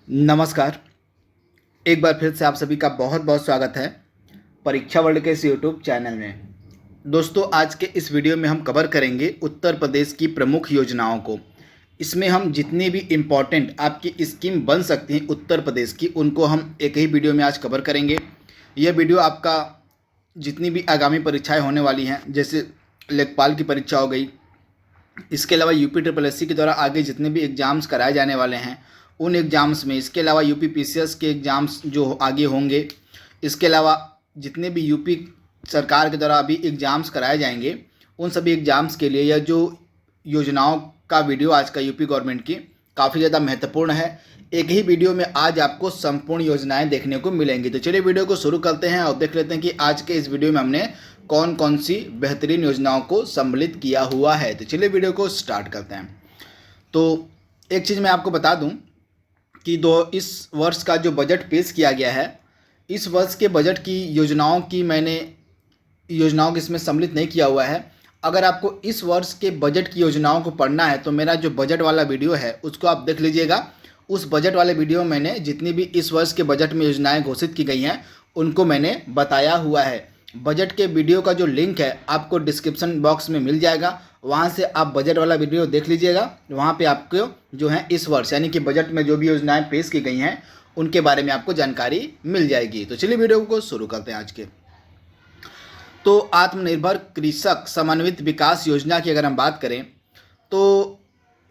नमस्कार। एक बार फिर से आप सभी का बहुत बहुत स्वागत है परीक्षा वर्ल्ड के इस यूट्यूब चैनल में। दोस्तों, आज के इस वीडियो में हम कवर करेंगे उत्तर प्रदेश की प्रमुख योजनाओं को। इसमें हम जितनी भी इम्पॉर्टेंट आपकी स्कीम बन सकती हैं उत्तर प्रदेश की, उनको हम एक ही वीडियो में आज कवर करेंगे। यह वीडियो आपका जितनी भी आगामी परीक्षाएँ होने वाली हैं, जैसे लेखपाल की परीक्षा हो गई, इसके अलावा UPSSC के द्वारा आगे जितने भी एग्ज़ाम्स कराए जाने वाले हैं उन एग्ज़ाम्स में, इसके अलावा UPPCS के एग्ज़ाम्स जो आगे होंगे, इसके अलावा जितने भी यूपी सरकार के द्वारा अभी एग्ज़ाम्स कराए जाएंगे, उन सभी एग्ज़ाम्स के लिए यह जो योजनाओं का वीडियो आज का यूपी गवर्नमेंट की काफ़ी ज़्यादा महत्वपूर्ण है। एक ही वीडियो में आज आपको संपूर्ण योजनाएं देखने को मिलेंगी। तो चलिए वीडियो को शुरू करते हैं और देख लेते हैं कि आज के इस वीडियो में हमने कौन कौन सी बेहतरीन योजनाओं को सम्मिलित किया हुआ है। तो चलिए वीडियो को स्टार्ट करते हैं। तो एक चीज़ मैं आपको बता दूं कि इस वर्ष का जो बजट पेश किया गया है, इस वर्ष के बजट की योजनाओं को इसमें सम्मिलित नहीं किया हुआ है। अगर आपको इस वर्ष के बजट की योजनाओं को पढ़ना है तो मेरा जो बजट वाला वीडियो है उसको आप देख लीजिएगा। उस बजट वाले वीडियो में मैंने जितनी भी इस वर्ष के बजट में योजनाएं घोषित की गई हैं उनको मैंने बताया हुआ है। बजट के वीडियो का जो लिंक है आपको डिस्क्रिप्शन बॉक्स में मिल जाएगा, वहाँ से आप बजट वाला वीडियो देख लीजिएगा। वहाँ पे आपको जो है इस वर्ष यानी कि बजट में जो भी योजनाएं पेश की गई हैं उनके बारे में आपको जानकारी मिल जाएगी। तो चलिए वीडियो को शुरू करते हैं आज के। तो आत्मनिर्भर कृषक समन्वित विकास योजना की अगर हम बात करें तो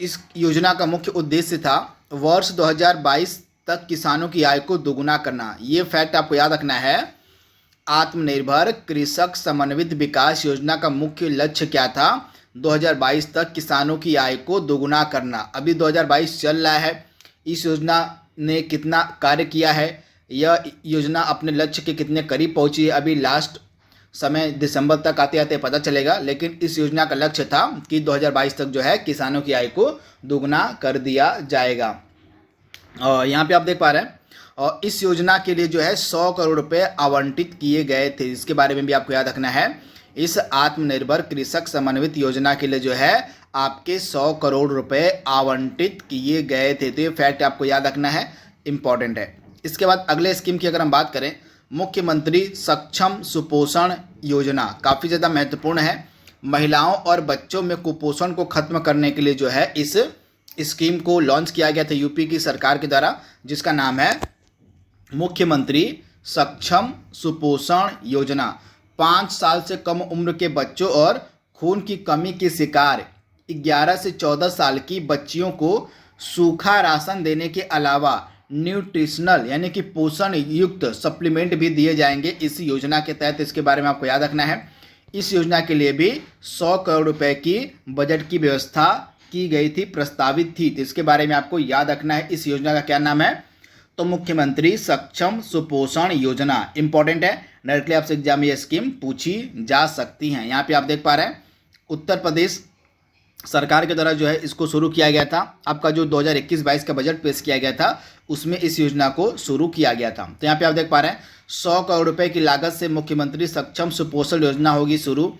इस योजना का मुख्य उद्देश्य था वर्ष 2022 तक किसानों की आय को दोगुना करना। ये फैक्ट आपको याद रखना है। आत्मनिर्भर कृषक समन्वित विकास योजना का मुख्य लक्ष्य क्या था? 2022 तक किसानों की आय को दोगुना करना। अभी 2022 चल रहा है, इस योजना ने कितना कार्य किया है, यह योजना अपने लक्ष्य के कितने करीब पहुंची है, अभी लास्ट समय दिसंबर तक आते आते पता चलेगा। लेकिन इस योजना का लक्ष्य था कि 2022 तक जो है किसानों की आय को दोगुना कर दिया जाएगा। और यहाँ पे आप देख पा रहे हैं, और इस योजना के लिए जो है 100 करोड़ रुपए आवंटित किए गए थे। इसके बारे में भी आपको याद रखना है। इस आत्मनिर्भर कृषक समन्वित योजना के लिए जो है आपके 100 करोड़ रुपए आवंटित किए गए थे। तो ये फैक्ट आपको याद रखना है, इंपॉर्टेंट है। इसके बाद अगले स्कीम की अगर हम बात करें, मुख्यमंत्री सक्षम सुपोषण योजना काफ़ी ज़्यादा महत्वपूर्ण है। महिलाओं और बच्चों में कुपोषण को खत्म करने के लिए जो है इस स्कीम को लॉन्च किया गया था यूपी की सरकार के द्वारा, जिसका नाम है मुख्यमंत्री सक्षम सुपोषण योजना। 5 साल से कम उम्र के बच्चों और खून की कमी के शिकार 11 से 14 साल की बच्चियों को सूखा राशन देने के अलावा न्यूट्रिशनल यानी कि पोषण युक्त सप्लीमेंट भी दिए जाएंगे इस योजना के तहत। इसके बारे में आपको याद रखना है। इस योजना के लिए भी 100 करोड़ रुपए की बजट की व्यवस्था की गई थी, प्रस्तावित थी। तो इसके बारे में आपको याद रखना है। इस योजना का क्या नाम है? तो मुख्यमंत्री सक्षम सुपोषण योजना। इंपॉर्टेंट है, डायरेक्टली आपसे एग्जाम में यह स्कीम पूछी जा सकती है। यहाँ पे आप देख पा रहे हैं उत्तर प्रदेश सरकार के द्वारा जो है इसको शुरू किया गया था। आपका जो 2021-22 का बजट पेश किया गया था उसमें इस योजना को शुरू किया गया था। तो यहाँ पे आप देख पा रहे हैं 100 करोड़ रुपए की लागत से मुख्यमंत्री सक्षम सुपोषण योजना होगी शुरू।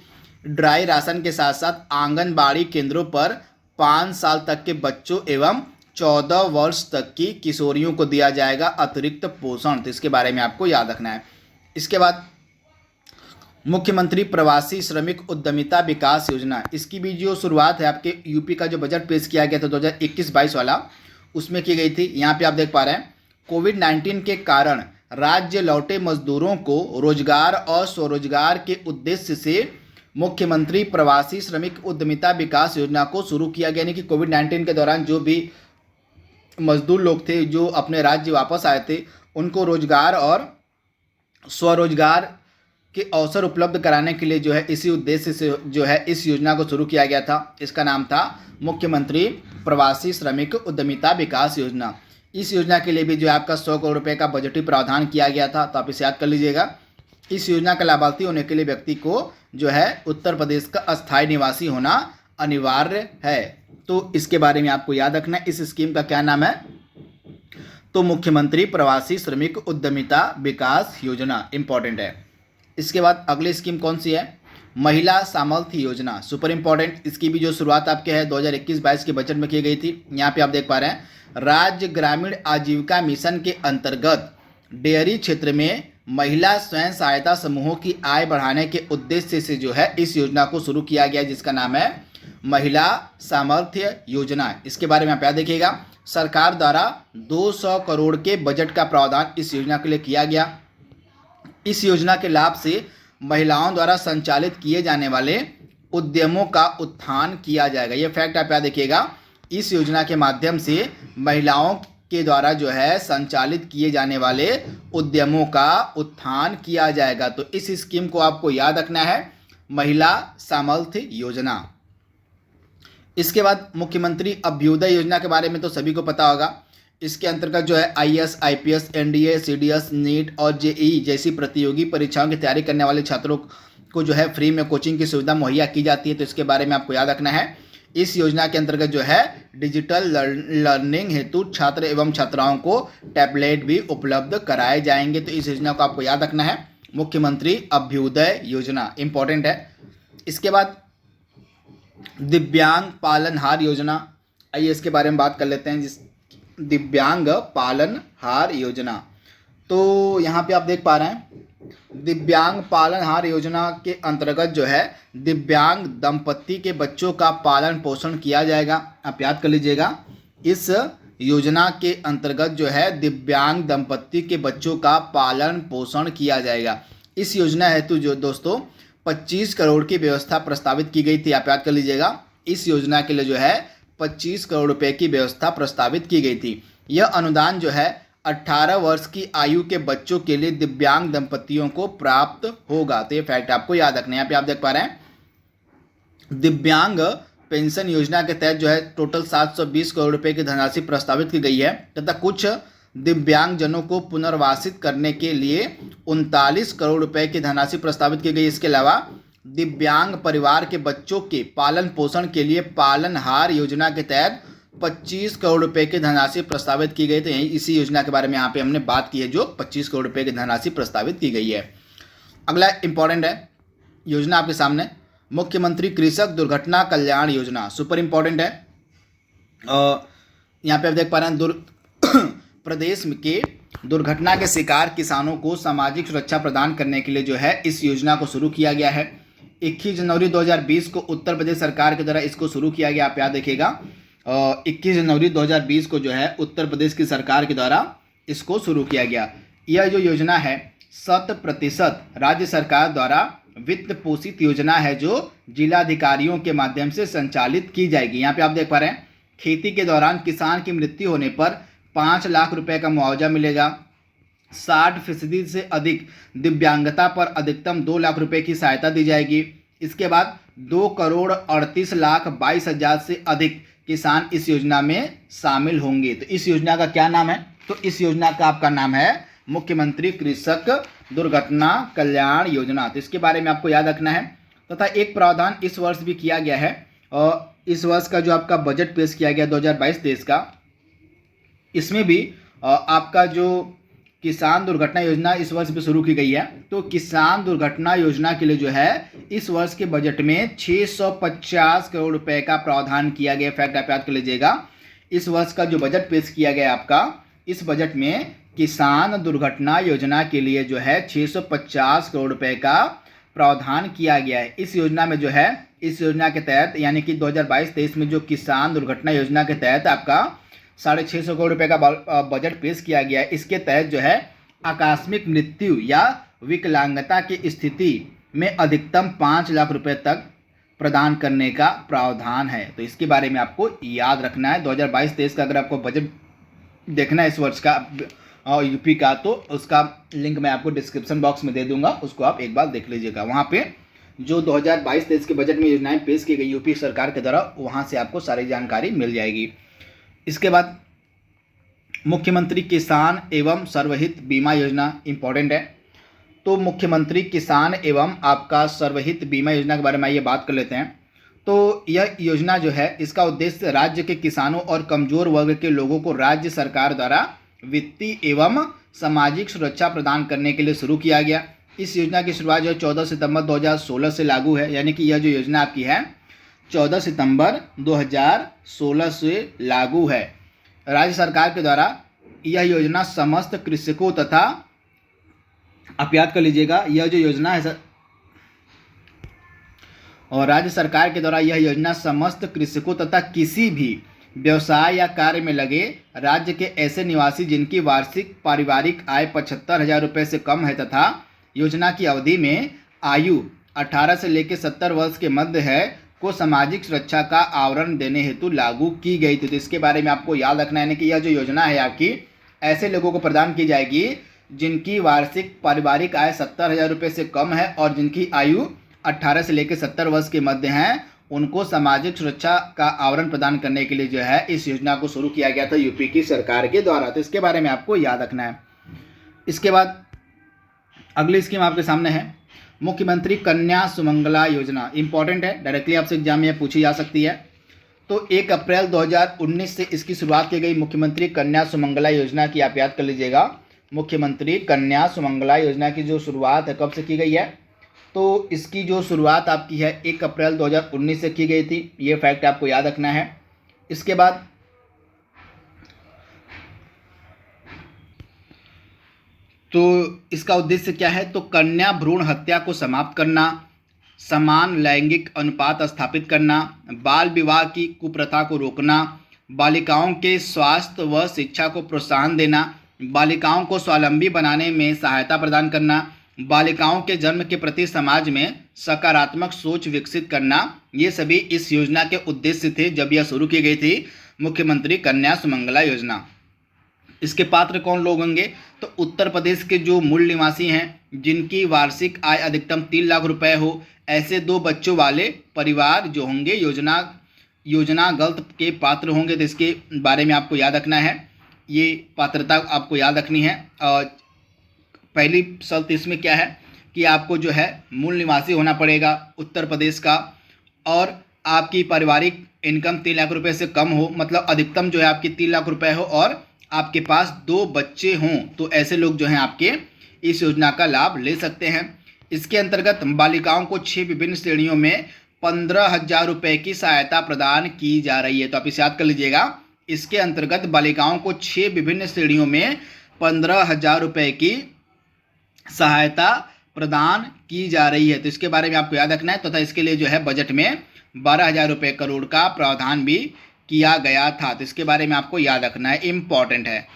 ड्राई राशन के साथ साथ आंगनबाड़ी केंद्रों पर 5 साल तक के बच्चों एवं 14 वर्ष तक की किशोरियों को दिया जाएगा अतिरिक्त पोषण। तो इसके बारे में आपको याद रखना है। इसके बाद मुख्यमंत्री प्रवासी श्रमिक उद्यमिता विकास योजना, इसकी भी जो शुरुआत है आपके यूपी का जो बजट पेश किया गया था 2021-22 वाला, उसमें की गई थी। यहाँ पे आप देख पा रहे हैं कोविड-19 के कारण राज्य लौटे मजदूरों को रोजगार और स्वरोजगार के उद्देश्य से मुख्यमंत्री प्रवासी श्रमिक उद्यमिता विकास योजना को शुरू किया गया। यानी कि कोविड-19 के दौरान जो भी मजदूर लोग थे जो अपने राज्य वापस आए थे उनको रोजगार और स्वरोजगार के अवसर उपलब्ध कराने के लिए जो है इसी उद्देश्य से जो है इस योजना को शुरू किया गया था। इसका नाम था मुख्यमंत्री प्रवासी श्रमिक उद्यमिता विकास योजना। इस योजना के लिए भी जो है आपका 100 करोड़ रुपए का बजटीय प्रावधान किया गया था। तो आप इसे याद कर लीजिएगा। इस योजना का लाभार्थी होने के लिए व्यक्ति को जो है उत्तर प्रदेश का अस्थायी निवासी होना अनिवार्य है। तो इसके बारे में आपको याद रखना है। इस स्कीम का क्या नाम है? तो मुख्यमंत्री प्रवासी श्रमिक उद्यमिता विकास योजना। इंपॉर्टेंट है। इसके बाद अगली स्कीम कौन सी है? महिला सामर्थ्य योजना। Super important. इसकी भी जो शुरुआत आपके है 2021-22 के बजट में की गई थी। यहाँ पे आप देख पा रहे हैं राज्य ग्रामीण आजीविका मिशन के अंतर्गत डेयरी क्षेत्र में महिला स्वयं सहायता समूहों की आय बढ़ाने के उद्देश्य से जो है इस योजना को शुरू किया गया, जिसका नाम है महिला सामर्थ्य योजना। इसके बारे में आप याद देखिएगा, सरकार द्वारा 200 करोड़ के बजट का प्रावधान इस योजना के लिए किया गया। इस योजना के लाभ से महिलाओं द्वारा संचालित किए जाने वाले उद्यमों का उत्थान किया जाएगा। ये फैक्ट आप याद रखिएगा, इस योजना के माध्यम से महिलाओं के द्वारा जो है संचालित किए जाने वाले उद्यमों का उत्थान किया जाएगा। तो इस स्कीम को आपको याद रखना है, महिला सामर्थ्य योजना। इसके बाद मुख्यमंत्री अभ्युदय योजना के बारे में तो सभी को पता होगा। इसके अंतर्गत जो है IAS, IPS, NDA, CDS, NEET और JEE जैसी प्रतियोगी परीक्षाओं की तैयारी करने वाले छात्रों को जो है फ्री में कोचिंग की सुविधा मुहैया की जाती है। तो इसके बारे में आपको याद रखना है। इस योजना के अंतर्गत जो है डिजिटल लर्निंग हेतु छात्र एवं छात्राओं को टैबलेट भी उपलब्ध कराए जाएंगे। तो इस योजना को आपको याद रखना है, मुख्यमंत्री अभ्युदय योजना, इंपॉर्टेंट है। इसके बाद दिव्यांग पालनहार योजना, आइए इसके बारे में बात कर लेते हैं। जिस दिव्यांग पालनहार योजना, तो यहाँ पे आप देख पा रहे हैं, दिव्यांग पालनहार योजना के अंतर्गत जो है दिव्यांग दंपत्ति के बच्चों का पालन पोषण किया जाएगा। आप याद कर लीजिएगा, इस योजना के अंतर्गत जो है दिव्यांग दंपत्ति के बच्चों का पालन पोषण किया जाएगा। इस योजना हेतु जो दोस्तों 25 करोड़ की व्यवस्था प्रस्तावित की गई थी। आप याद कर लीजिएगा, इस योजना के लिए जो है 25 करोड़ रुपए की व्यवस्था प्रस्तावित की गई थी। यह अनुदान जो है 18 वर्ष की आयु के बच्चों के लिए दिव्यांग दंपतियों को प्राप्त होगा। तो ये फैक्ट आपको याद रखना है। यहाँ पे आप देख पा रहे हैं, दिव्यांग पेंशन योजना के तहत जो है टोटल 720 करोड़ रुपए की धनराशि प्रस्तावित की गई है तथा कुछ दिव्यांगजनों को पुनर्वासित करने के लिए 39 करोड़ रुपए की धनराशि प्रस्तावित की गई। इसके अलावा दिव्यांग परिवार के बच्चों के पालन पोषण के लिए पालनहार योजना के तहत 25 करोड़ रुपए की धनराशि प्रस्तावित की गई। तो यही इसी योजना के बारे में यहाँ पे हमने बात की है, जो 25 करोड़ रुपए की धनराशि प्रस्तावित की गई है। अगला इंपॉर्टेंट है योजना आपके सामने, मुख्यमंत्री कृषक दुर्घटना कल्याण योजना, सुपर इंपॉर्टेंट है। यहाँ पे आप देख पा रहे हैं, प्रदेश के दुर्घटना के शिकार किसानों को सामाजिक सुरक्षा प्रदान करने के लिए जो है इस योजना को शुरू किया गया है। 21 जनवरी 2020 को उत्तर प्रदेश सरकार के द्वारा इसको शुरू किया गया। आप याद देखिएगा, 21 जनवरी 2020 को जो है उत्तर प्रदेश की सरकार के द्वारा इसको शुरू किया गया। यह जो योजना है 100% राज्य सरकार द्वारा वित्त पोषित योजना है, जो जिलाधिकारियों के माध्यम से संचालित की जाएगी। यहाँ पे आप देख पा रहे हैं, खेती के दौरान किसान की मृत्यु होने पर 5 लाख रुपए का मुआवजा मिलेगा। 60% से अधिक दिव्यांगता पर अधिकतम 2 लाख रुपए की सहायता दी जाएगी। इसके बाद 2,38,22,000 से अधिक किसान इस योजना में शामिल होंगे। तो इस योजना का क्या नाम है? तो इस योजना का आपका नाम है मुख्यमंत्री कृषक दुर्घटना कल्याण योजना। तो इसके बारे में आपको याद रखना है। तथा एक प्रावधान इस वर्ष भी किया गया है, और इस वर्ष का जो आपका बजट पेश किया गया 2022-23 का, इसमें भी आपका जो किसान दुर्घटना योजना इस वर्ष भी शुरू की गई है। तो किसान दुर्घटना योजना के लिए जो है इस वर्ष के बजट में 650 करोड़ रुपए का प्रावधान किया गया। फैक्ट आप याद कर लीजिएगा, इस वर्ष का जो बजट पेश किया गया आपका, इस बजट में किसान दुर्घटना योजना के लिए जो है 650 करोड़ रुपए का प्रावधान किया गया है। इस योजना में जो है, इस योजना के तहत यानी कि 2022-23 में जो किसान दुर्घटना योजना के तहत आपका 650 करोड़ रुपए का बजट पेश किया गया है। इसके तहत जो है आकस्मिक मृत्यु या विकलांगता की स्थिति में अधिकतम 5 लाख रुपए तक प्रदान करने का प्रावधान है। तो इसके बारे में आपको याद रखना है। 2022-23 का अगर आपको बजट देखना है इस वर्ष का यूपी का, तो उसका लिंक मैं आपको डिस्क्रिप्शन बॉक्स में दे दूंगा, उसको आप एक बार देख लीजिएगा। वहाँ पे जो 2022-23 के बजट में योजनाएं पेश की गई यूपी सरकार के द्वारा, वहाँ से आपको सारी जानकारी मिल जाएगी। इसके बाद मुख्यमंत्री किसान एवं सर्वहित बीमा योजना इंपॉर्टेंट है। तो मुख्यमंत्री किसान एवं आपका सर्वहित बीमा योजना के बारे में आइए बात कर लेते हैं। तो यह योजना जो है, इसका उद्देश्य राज्य के किसानों और कमजोर वर्ग के लोगों को राज्य सरकार द्वारा वित्तीय एवं सामाजिक सुरक्षा प्रदान करने के लिए शुरू किया गया। इस योजना की शुरुआत जो 14 सितंबर 2016 से लागू है, यानी कि यह जो योजना आपकी है 14 सितंबर 2016 से लागू है। राज्य सरकार के द्वारा यह योजना समस्त कृषकों तथा, आप याद कर लीजिएगा, यह जो योजना है और राज्य सरकार के द्वारा यह योजना समस्त कृषकों तथा किसी भी व्यवसाय या कार्य में लगे राज्य के ऐसे निवासी जिनकी वार्षिक पारिवारिक आय 75,000 रुपये से कम है तथा योजना की अवधि में आयु 18 से लेकर 70 वर्ष के मध्य है को सामाजिक सुरक्षा का आवरण देने हेतु लागू की गई थी। तो इसके बारे में आपको याद रखना है कि यह जो योजना है आपकी ऐसे लोगों को प्रदान की जाएगी जिनकी वार्षिक पारिवारिक आय 70,000 रुपये से कम है और जिनकी आयु 18 से लेकर 70 वर्ष के मध्य हैं, उनको सामाजिक सुरक्षा का आवरण प्रदान करने के लिए जो है इस योजना को शुरू किया गया था यूपी की सरकार के द्वारा। तो इसके बारे में आपको याद रखना है। इसके बाद अगली स्कीम आपके सामने है मुख्यमंत्री कन्या सुमंगला योजना। इंपॉर्टेंट है, डायरेक्टली आपसे एग्जाम में पूछी जा सकती है। तो 1 अप्रैल 2019 से इसकी शुरुआत की गई मुख्यमंत्री कन्या सुमंगला योजना की, आप याद कर लीजिएगा। मुख्यमंत्री कन्या सुमंगला योजना की जो शुरुआत है कब से की गई है, तो इसकी जो शुरुआत आपकी है 1 अप्रैल 2019 से की गई थी। ये फैक्ट आपको याद रखना है। इसके बाद तो इसका उद्देश्य क्या है, तो कन्या भ्रूण हत्या को समाप्त करना, समान लैंगिक अनुपात स्थापित करना, बाल विवाह की कुप्रथा को रोकना, बालिकाओं के स्वास्थ्य व शिक्षा को प्रोत्साहन देना, बालिकाओं को स्वावलंबी बनाने में सहायता प्रदान करना, बालिकाओं के जन्म के प्रति समाज में सकारात्मक सोच विकसित करना, ये सभी इस योजना के उद्देश्य थे जब यह शुरू की गई थी मुख्यमंत्री कन्या सुमंगला योजना। इसके पात्र कौन लोग होंगे, तो उत्तर प्रदेश के जो मूल निवासी हैं जिनकी वार्षिक आय अधिकतम 3 लाख रुपए हो, ऐसे 2 बच्चों वाले परिवार जो होंगे योजनागत के पात्र होंगे। तो इसके बारे में आपको याद रखना है, ये पात्रता आपको याद रखनी है। और पहली शर्त इसमें क्या है कि आपको जो है मूल निवासी होना पड़ेगा उत्तर प्रदेश का, और आपकी पारिवारिक इनकम 3 लाख रुपए से कम हो, मतलब अधिकतम जो है आपकी 3 लाख रुपए हो, और आपके पास 2 बच्चे हों, तो ऐसे लोग जो हैं आपके इस योजना का लाभ ले सकते हैं। इसके अंतर्गत बालिकाओं को 6 विभिन्न श्रेणियों में 15,000 रुपये की सहायता प्रदान की जा रही है। तो आप इसे याद कर लीजिएगा, इसके अंतर्गत बालिकाओं को 6 विभिन्न श्रेणियों में 15,000 रुपये की सहायता प्रदान की जा रही है। तो इसके बारे में आपको याद रखना है तथा इसके लिए जो है बजट में 12,000 रुपये करोड़ का प्रावधान भी किया गया था। तो इसके बारे में आपको याद रखना है, इम्पॉर्टेंट है।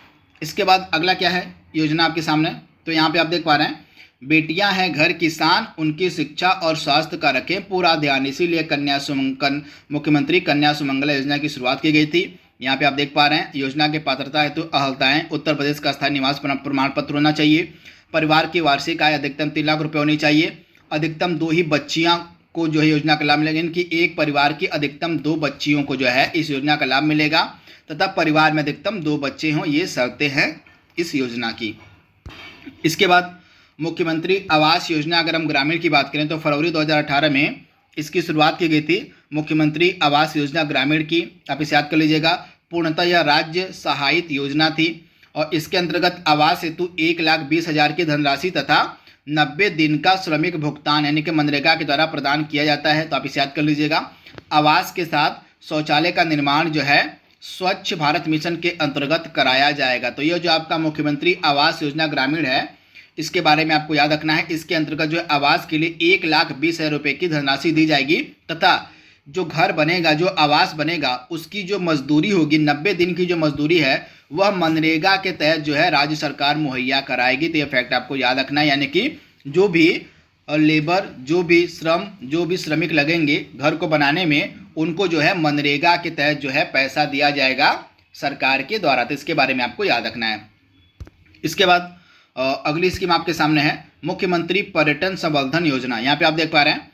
इसके बाद अगला क्या है योजना आपके सामने, तो यहाँ पे आप देख पा रहे हैं, बेटियां हैं घर किसान, उनकी शिक्षा और स्वास्थ्य का रखें पूरा ध्यान, इसीलिए मुख्यमंत्री कन्या सुमंगला योजना की शुरुआत की गई थी। यहाँ पे आप देख पा रहे हैं योजना के पात्रता हेतु अहलताएं उत्तर प्रदेश का स्थायी निवास प्रमाण पत्र होना चाहिए, परिवार की वार्षिक आय अधिकतम 3 लाख रुपये होनी चाहिए, अधिकतम 2 ही बच्चियां को जो है योजना का लाभ मिलेगा, इनकी एक परिवार की अधिकतम 2 बच्चियों को जो है इस योजना का लाभ मिलेगा, तथा परिवार में अधिकतम 2 बच्चे हों, ये शर्तें हैं इस योजना की। इसके बाद मुख्यमंत्री आवास योजना, अगर हम ग्रामीण की बात करें तो फरवरी 2018 में इसकी शुरुआत की गई थी मुख्यमंत्री आवास योजना ग्रामीण की। आप इसे याद कर लीजिएगा, पूर्णतः यह राज्य सहायित योजना थी और इसके अंतर्गत आवास हेतु 1,20,000 की धनराशि तथा 90 दिन का श्रमिक भुगतान यानी कि मनरेगा के द्वारा प्रदान किया जाता है। तो आप इसे याद कर लीजिएगा। आवास के साथ शौचालय का निर्माण जो है स्वच्छ भारत मिशन के अंतर्गत कराया जाएगा। तो यह जो आपका मुख्यमंत्री आवास योजना ग्रामीण है, इसके बारे में आपको याद रखना है। इसके अंतर्गत जो है आवास के लिए 1,20,000 रुपये की धनराशि दी जाएगी तथा जो घर बनेगा, जो आवास बनेगा, उसकी जो मजदूरी होगी, 90 दिन की जो मजदूरी है, वह मनरेगा के तहत जो है राज्य सरकार मुहैया कराएगी। तो ये फैक्ट आपको याद रखना है, यानी कि जो भी लेबर, जो भी श्रमिक लगेंगे घर को बनाने में, उनको जो है मनरेगा के तहत जो है पैसा दिया जाएगा सरकार के द्वारा। तो इसके बारे में आपको याद रखना है। इसके बाद अगली स्कीम आपके सामने है मुख्यमंत्री पर्यटन संवर्धन योजना। यहाँ पे आप देख पा रहे हैं,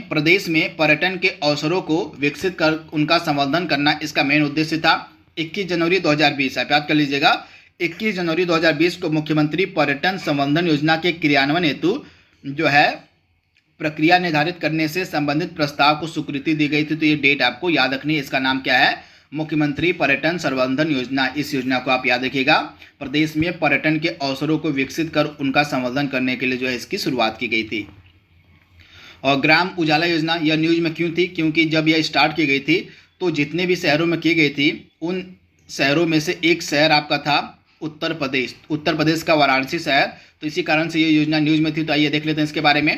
प्रदेश में पर्यटन के अवसरों को विकसित कर उनका संवर्धन करना इसका मेन उद्देश्य था। 21 जनवरी 2020, आप याद कर लीजिएगा, 21 जनवरी 2020 को मुख्यमंत्री पर्यटन संवर्धन योजना के क्रियान्वयन हेतु जो है प्रक्रिया निर्धारित करने से संबंधित प्रस्ताव को स्वीकृति दी गई थी। तो ये डेट आपको याद रखनी है। इसका नाम क्या है, मुख्यमंत्री पर्यटन संवर्धन योजना। इस योजना को आप याद रखिएगा। प्रदेश में पर्यटन के अवसरों को विकसित कर उनका संवर्धन करने के लिए जो है इसकी शुरुआत की गई थी। और ग्राम उजाला योजना, यह न्यूज में क्यों थी, क्योंकि जब यह स्टार्ट की गई थी तो जितने भी शहरों में की गई थी, उन शहरों में से एक शहर आपका था उत्तर प्रदेश का वाराणसी शहर। तो इसी कारण से ये योजना न्यूज़ में थी। तो आइए देख लेते हैं इसके बारे में।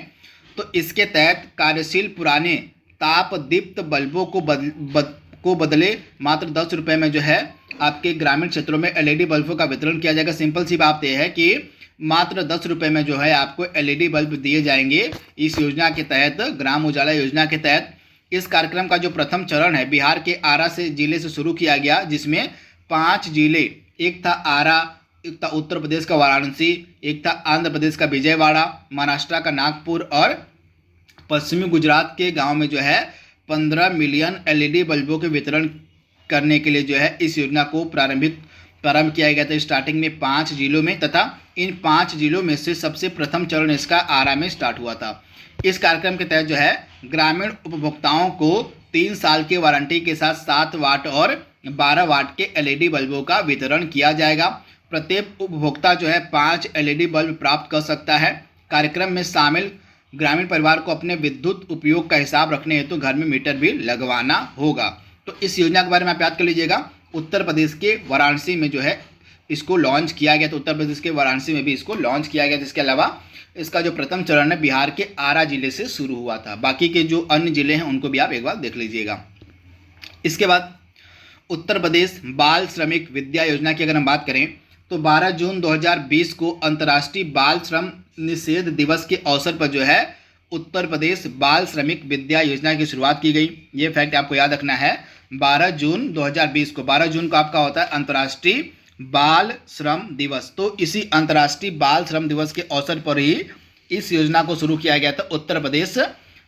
तो इसके तहत कार्यशील पुराने ताप दीप्त बल्बों को बदले मात्र 10 रुपये में जो है आपके ग्रामीण क्षेत्रों में एलईडी बल्बों का वितरण किया जाएगा। सिंपल सी बात यह है कि मात्र 10 रुपये में जो है आपको एलईडी बल्ब दिए जाएंगे इस योजना के तहत, ग्राम उजाला योजना के तहत। इस कार्यक्रम का जो प्रथम चरण है बिहार के आरा जिले से शुरू किया गया, जिसमें 5 जिले, एक था आरा, एक था उत्तर प्रदेश का वाराणसी, एक था आंध्र प्रदेश का विजयवाड़ा, महाराष्ट्र का नागपुर और पश्चिमी गुजरात के गांव में जो है 15 मिलियन एलईडी बल्बों के वितरण करने के लिए जो है इस योजना को प्रारंभ किया गया था। स्टार्टिंग में 5 जिलों में, तथा इन 5 जिलों में से सबसे प्रथम चरण इसका आरा में स्टार्ट हुआ था। इस कार्यक्रम के तहत जो है ग्रामीण उपभोक्ताओं को 3 साल की वारंटी के साथ 7 वाट और 12 वाट के एलईडी बल्बों का वितरण किया जाएगा। प्रत्येक उपभोक्ता जो है 5 एलईडी बल्ब प्राप्त कर सकता है। कार्यक्रम में शामिल ग्रामीण परिवार को अपने विद्युत उपयोग का हिसाब रखने हेतु घर में मीटर भी लगवाना होगा। तो इस योजना के बारे में आप याद कर लीजिएगा। उत्तर प्रदेश के वाराणसी में जो है इसको लॉन्च किया गया, तो उत्तर प्रदेश के वाराणसी में भी इसको लॉन्च किया गया। जिसके अलावा इसका जो प्रथम चरण है बिहार के आरा जिले से शुरू हुआ था। बाकी के जो अन्य जिले हैं उनको भी आप एक बार देख लीजिएगा। इसके बाद उत्तर प्रदेश बाल श्रमिक विद्या योजना की अगर हम बात करें तो 12 जून 2020 को अंतर्राष्ट्रीय बाल श्रम निषेध दिवस के अवसर पर जो है उत्तर प्रदेश बाल श्रमिक विद्या योजना की शुरुआत की गई। ये फैक्ट आपको याद रखना है। 12 जून 2020 को, 12 जून को आपका होता है अंतर्राष्ट्रीय बाल श्रम दिवस। तो इसी अंतर्राष्ट्रीय बाल श्रम दिवस के अवसर पर ही इस योजना को शुरू किया गया था, उत्तर प्रदेश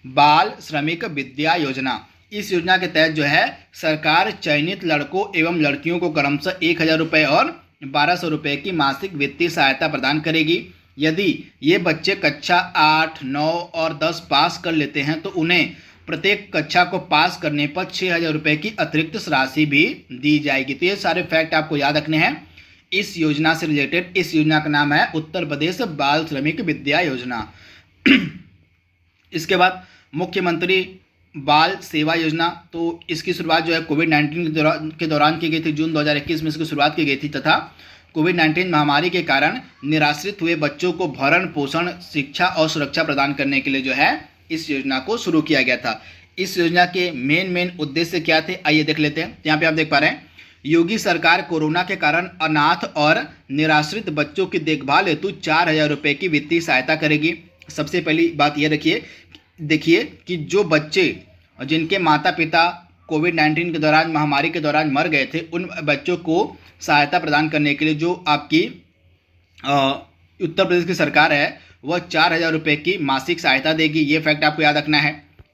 बाल श्रमिक विद्या योजना। इस योजना के तहत जो है सरकार चयनित लड़कों एवं लड़कियों को क्रमशः 1000 रुपये और 1200 रुपये की मासिक वित्तीय सहायता प्रदान करेगी। यदि ये बच्चे कक्षा 8, 9 और 10 पास कर लेते हैं तो उन्हें प्रत्येक कक्षा को पास करने पर 6000 रुपये की अतिरिक्त राशि भी दी जाएगी। तो ये सारे फैक्ट आपको याद रखने हैं इस योजना से रिलेटेड। इस योजना का नाम है उत्तर प्रदेश बाल श्रमिक विद्या योजना। इसके बाद मुख्यमंत्री बाल सेवा योजना, तो इसकी शुरुआत जो है कोविड-19 के दौरान की गई थी। जून 2021 में इसकी शुरुआत की गई थी तथा कोविड-19 महामारी के कारण निराश्रित हुए बच्चों को भरण पोषण, शिक्षा और सुरक्षा प्रदान करने के लिए जो है इस योजना को शुरू किया गया था। इस योजना के मेन उद्देश्य क्या थे, आइए देख लेते हैं। यहाँ पे आप देख पा रहे हैं, योगी सरकार कोरोना के कारण अनाथ और निराश्रित बच्चों की देखभाल हेतु 4000 रुपये की वित्तीय सहायता करेगी। सबसे पहली बात यह देखिए कि जो बच्चे जिनके माता पिता कोविड-19 के दौरान, महामारी के दौरान मर गए थे, उन बच्चों को सहायता प्रदान करने के लिए जो आपकी उत्तर प्रदेश की सरकार है वह 4000 रुपये की मासिक सहायता देगी। ये फैक्ट आपको याद रखना है।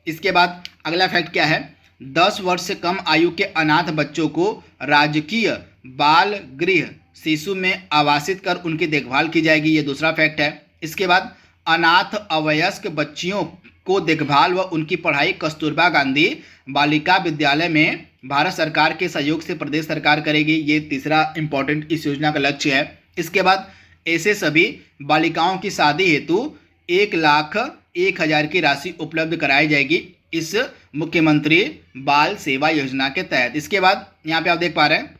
इसके बाद अगला फैक्ट क्या है, 10 वर्ष से कम आयु के अनाथ बच्चों को राजकीय बाल गृह शिशु में आवासित कर उनकी देखभाल की जाएगी। ये दूसरा फैक्ट है। इसके बाद अनाथ अवयस्क बच्चियों को देखभाल व उनकी पढ़ाई कस्तूरबा गांधी बालिका विद्यालय में भारत सरकार के सहयोग से प्रदेश सरकार करेगी। ये तीसरा इंपॉर्टेंट इस योजना का लक्ष्य है। इसके बाद ऐसे सभी बालिकाओं की शादी हेतु 1,01,000 की राशि उपलब्ध कराई जाएगी इस मुख्यमंत्री बाल सेवा योजना के तहत। इसके बाद यहाँ पे आप देख पा रहे हैं,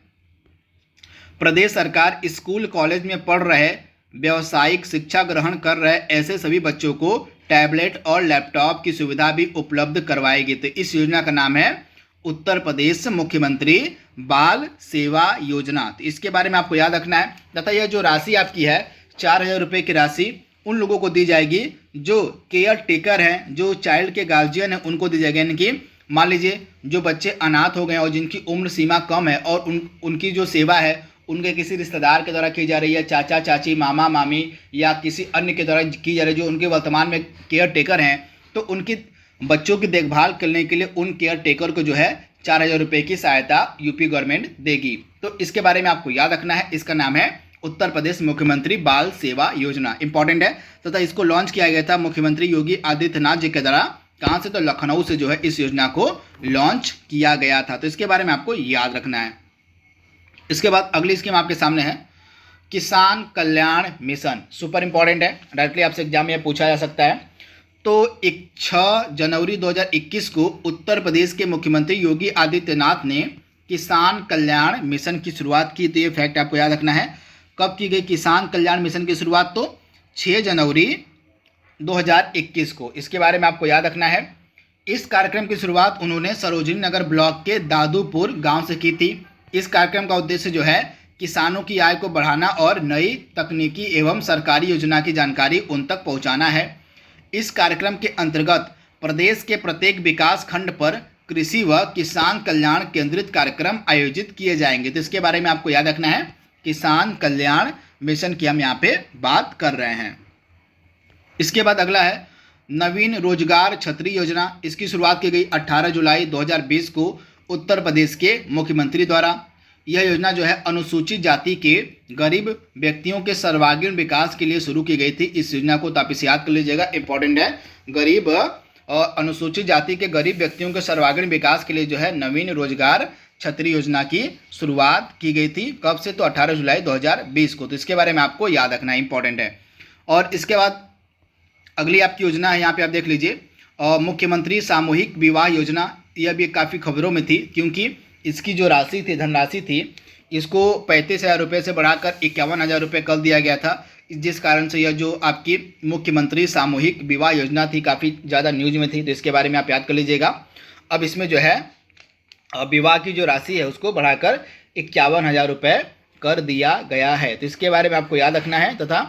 प्रदेश सरकार स्कूल कॉलेज में पढ़ रहे, व्यावसायिक शिक्षा ग्रहण कर रहे ऐसे सभी बच्चों को टैबलेट और लैपटॉप की सुविधा भी उपलब्ध करवाएगी। तो इस योजना का नाम है उत्तर प्रदेश मुख्यमंत्री बाल सेवा योजना। तो इसके बारे में आपको याद रखना है। तथा यह जो राशि आपकी है 4000 रुपये की राशि उन लोगों को दी जाएगी जो केयर टेकर हैं, जो चाइल्ड के गार्जियन हैं, उनको दी जाएगी। यानी कि मान लीजिए जो बच्चे अनाथ हो गए और जिनकी उम्र सीमा कम है और उनकी जो सेवा है उनके किसी रिश्तेदार के द्वारा की जा रही है, चाचा चाची, मामा मामी या किसी अन्य के द्वारा की जा रही है, जो उनके वर्तमान में केयर टेकर हैं, तो उनकी बच्चों की देखभाल करने के लिए उन केयर टेकर को जो है 4000 रुपये की सहायता यूपी गवर्नमेंट देगी। तो इसके बारे में आपको याद रखना है। इसका नाम है उत्तर प्रदेश मुख्यमंत्री बाल सेवा योजना। इंपॉर्टेंट है। तथा इसको लॉन्च किया गया था मुख्यमंत्री योगी आदित्यनाथ जी के द्वारा। कहाँ से, तो लखनऊ से जो है इस योजना को लॉन्च किया गया था। तो इसके बारे में आपको याद रखना है। इसके बाद अगली स्कीम आपके सामने है किसान कल्याण मिशन। सुपर इंपॉर्टेंट है, डायरेक्टली आपसे एग्जाम में पूछा जा सकता है। तो 6 जनवरी 2021 को उत्तर प्रदेश के मुख्यमंत्री योगी आदित्यनाथ ने किसान कल्याण मिशन की शुरुआत की। तो ये फैक्ट आपको याद रखना है। कब की गई किसान कल्याण मिशन की शुरुआत? तो 6 जनवरी 2021 को। इसके बारे में आपको याद रखना है। इस कार्यक्रम की शुरुआत उन्होंने सरोजिनी नगर ब्लॉक के दादूपुर गांव से की थी। इस कार्यक्रम का उद्देश्य जो है किसानों की आय को बढ़ाना और नई तकनीकी एवं सरकारी योजना की जानकारी उन तक पहुंचाना है। इस कार्यक्रम के अंतर्गत प्रदेश के प्रत्येक विकास खंड पर कृषि व किसान कल्याण केंद्रित कार्यक्रम आयोजित किए जाएंगे। तो इसके बारे में आपको याद रखना है। किसान कल्याण मिशन की हम यहाँ पे बात कर रहे हैं। इसके बाद अगला है नवीन रोजगार छतरी योजना। इसकी शुरुआत की गई 18 जुलाई 2020 को उत्तर प्रदेश के मुख्यमंत्री द्वारा। यह योजना जो है अनुसूचित जाति के गरीब व्यक्तियों के सर्वांगीण विकास के लिए शुरू की गई थी। इस योजना को तो आप इसे याद कर लीजिएगा, इंपॉर्टेंट है। गरीब और अनुसूचित जाति के गरीब व्यक्तियों के सर्वांगीण विकास के लिए जो है नवीन रोजगार छतरी योजना की शुरुआत की गई थी। कब से? तो 18 जुलाई 2020 को। तो इसके बारे में आपको याद रखना इंपॉर्टेंट है। और इसके बाद अगली आपकी योजना है, यहाँ पे आप देख लीजिए, मुख्यमंत्री सामूहिक विवाह योजना। यह भी काफ़ी खबरों में थी क्योंकि इसकी जो राशि थी, धनराशि थी, इसको 35,000 रुपये से बढ़ाकर 51,000 रुपये कर दिया गया था। जिस कारण से यह जो आपकी मुख्यमंत्री सामूहिक विवाह योजना थी काफ़ी ज़्यादा न्यूज में थी। तो इसके बारे में आप याद कर लीजिएगा। अब इसमें जो है विवाह की जो राशि है उसको बढ़ाकर 51,000 रुपये कर दिया गया है। तो इसके बारे में आपको याद रखना है। तथा